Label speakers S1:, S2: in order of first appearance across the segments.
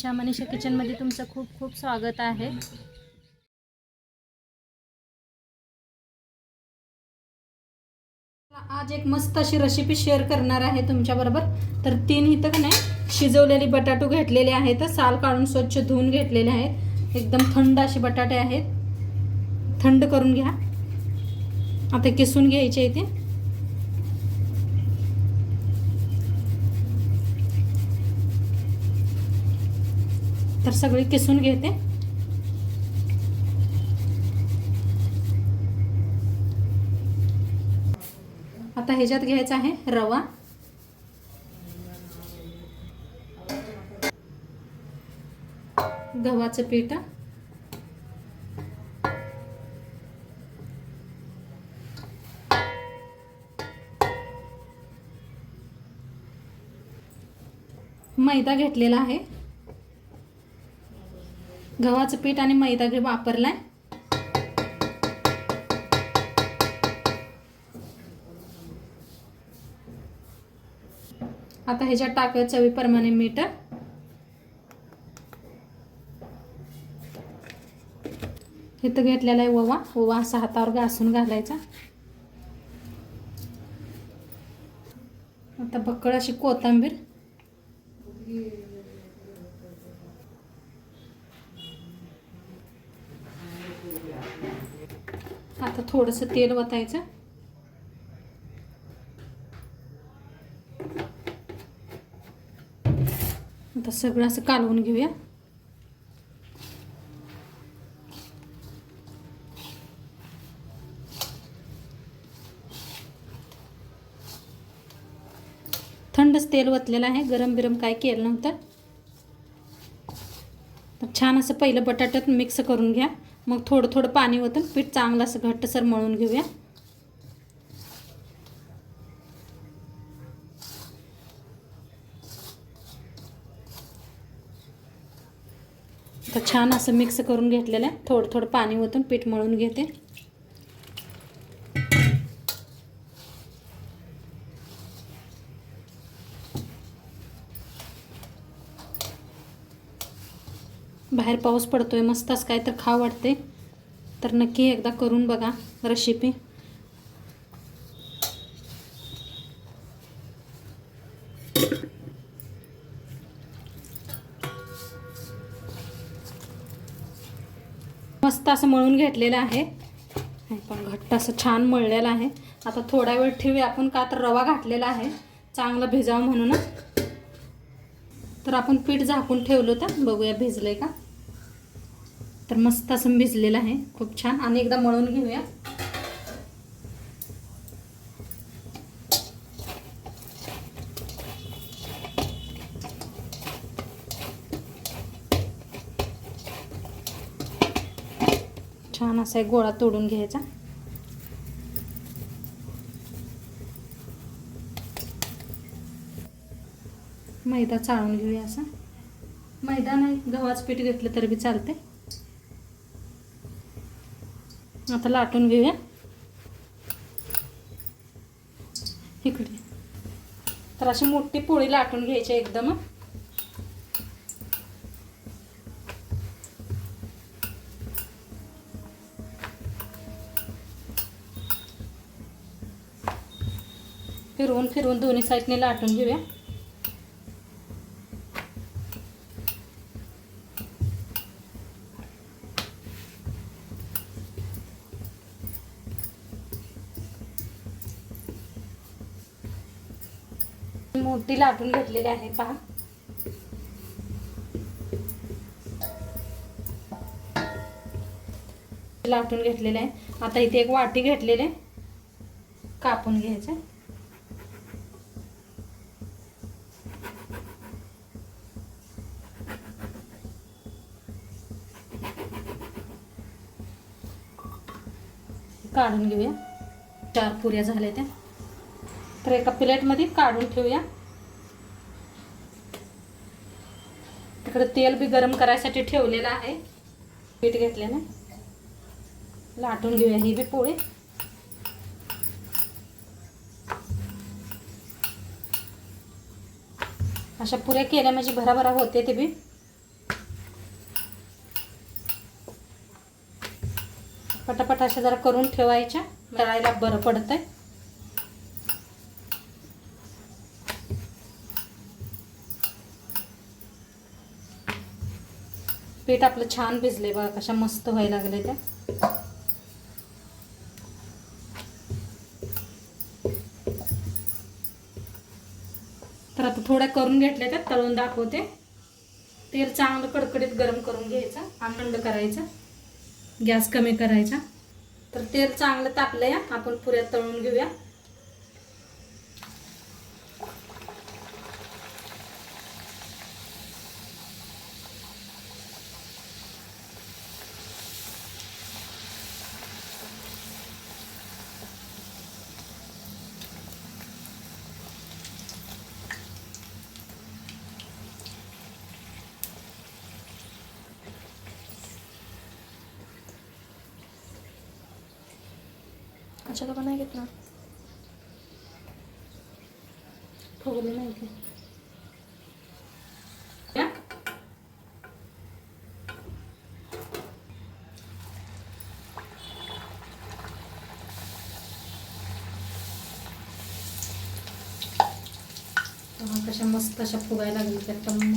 S1: मनीषा किचनमध्ये तुमचं खूप खूप स्वागत आहे। आज एक मस्त अशी रेसिपी शेअर करणार आहे तुमच्याबरोबर। तर 3 इथं का नाही शिजवलेले बटाटो घेतलेले आहेत, साल काढून स्वच्छ धुवून घेतलेले आहेत। एकदम थंड असे बटाटे आहेत, थंड करून घ्या। आता किसून घ्यायचे इथे। तर सगळे किसून घेते। आता ह्याच्यात घ्यायचा आहे रवा, गव्हाचं पीठ, मैदा घेतलेला आहे। गव्हाचं पीठ आणि मैदा वापरलाय। आता ह्याच्यात टाकायचं चवीप्रमाणे मीठ, इथं घेतलेला आहे ओवा असा हातावर घासून घालायचा। आता बक्कळ अशी कोथिंबीर, आता थोडंसं तेल वतायचं। आता सगळं असं कालवून घेऊया। थंडच तेल वतलेलं आहे, गरम बिरम काय केलं नव्हतं। तर छान असं पहिलं बटाट्यात मिक्स करून घ्या, मग थोडं थोडं पाणी ओतून पीठ चांगलं असं घट्टसर मळून घेऊया। तर छान असं मिक्स करून घेतलेलं आहे, थोडं थोडं पाणी ओतून पीठ मळून घेते। बाहेर पाऊस पडतोय, मस्त असं काय तर खावं वाटते, तर नक्की एकदा करून बघा रेसिपी। मस्त असं मळून घेतलेलं आहे, पण घट्ट असं छान मळलेलं आहे। आता थोडा वेळ ठेवूया आपण, का तर रवा घातलेला आहे चांगलं भिजावं म्हणून। तर आपण पीठ झाकून ठेवलं होतं, बघूया भिजलंय का। तर मस्त असं भिजलेलं आहे, खूप छान। आणि एकदा मळून घेऊया। छान असा एक गोळा तोडून घ्यायचा। मैदा चाळून घेऊया असा, मैदा नाही गव्हाचं पीठ घेतलं तरी बी चालते। आता लाटून घेऊया इकडे। तर अशी मोठी पोळी लाटून घ्यायची एकदम। फिरवून फिरवून दोन्ही साईडने लाटून घेऊया। मोठी लाटून घेतलेली आहे पहा। लाटून घेतलेले आहे। आता इथे एक वाटी घेतलेली आहे, कापून घ्यायचं। काढून घेऊया। 4 पुऱ्या झाल्या त्या, तर एका प्लेटमध्ये काढून ठेवूया। तिकडे तेल बी गरम करायसाठी ठेवलेलं आहे, पीठ घेतलेलं। लाटून घेऊया ही बी पोळी। अशा पुऱ्या केल्या म्हणजे भराभरा होते ते बी। पटापट अशा जरा करून ठेवायच्या, तळायला बरं पडतंय. पीठ आपलं छान भिजले बघा, कशा मस्त व्हायला लागले त्या. तर आता थोड्या करून घेतल्या त्या, तळून दाखवते. तेल चांगलं कडकडीत गरम करून घ्यायचं, थंड करायचं, गॅस कमी करायचा. तर तेल चांगलं तापलंय, आपण पुऱ्या तळून घेऊया.
S2: अच्छा का नाही घेत ना,
S1: फुगले नाही ते. कशा मस्त अशा फुगायला लागली त्या टम्म.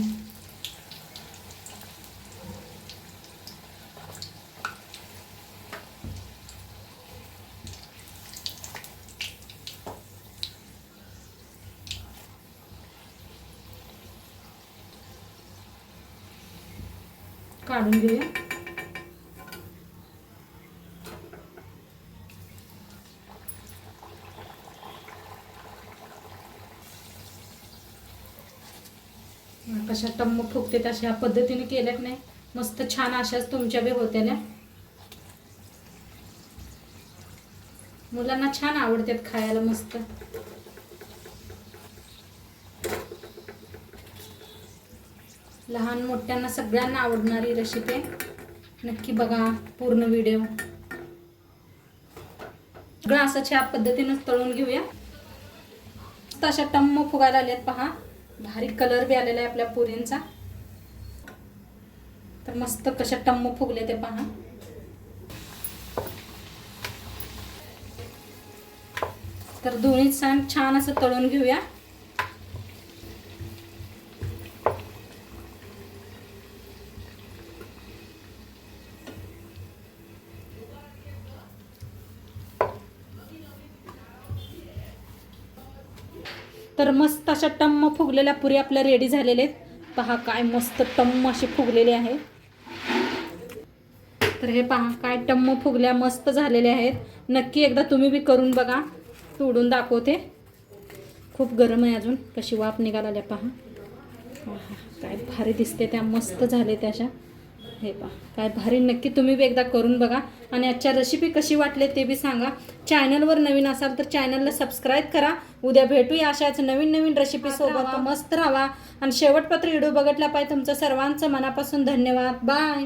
S1: काढून घेऊया. कशा टम्म फुगते तशा पद्धतीने केल्यात नाही, मस्त छान अशाच तुमच्या बी होत्याल्या. मुलांना छान आवडतात खायला मस्त. लहान मोठ्यांना सगळ्यांना आवडणारी रेसिपी. नक्की बघा पूर्ण व्हिडिओ. सगळं असं छान पद्धतीने तळून घेऊया. अशा टम्म फुगायला आल्यात पहा, भारी कलर बी आलेला आहे आपल्या पुरींचा. तर मस्त कशा टम्म फुगले ते पहा. तर दोन्ही छान असं तळून घेऊया. तर मस्त अशा टम्म फुगलेल्या पुरी आपल्या रेडी झालेल्या आहेत. पहा काय मस्त टम्म अशी फुगलेली आहे. तर हे पहा काय टम्म फुगल्या मस्त झालेले आहेत. नक्की एकदा तुम्ही बी करून बघा. तोडून दाखवते. खूप गरम आहे अजून. कशी वाफ निघाल्या पहा. काय भारी दिसते त्या, मस्त झाले त्या अशा. हे पहा काय भारी. नक्की तुम्ही बी एकदा करून बघा आणि आजच्या रेसिपी कशी वाटले ते बी सांगा. चॅनलवर नवीन असाल तर चॅनलला सबस्क्राईब करा. उद्या भेटूया अशाच नवीन रेसिपी सोबत. मस्त राहा आणि शेवटपर्यंत व्हिडिओ बघितला पाहिजे. तुमचं सर्वांचं मनापासून धन्यवाद. बाय.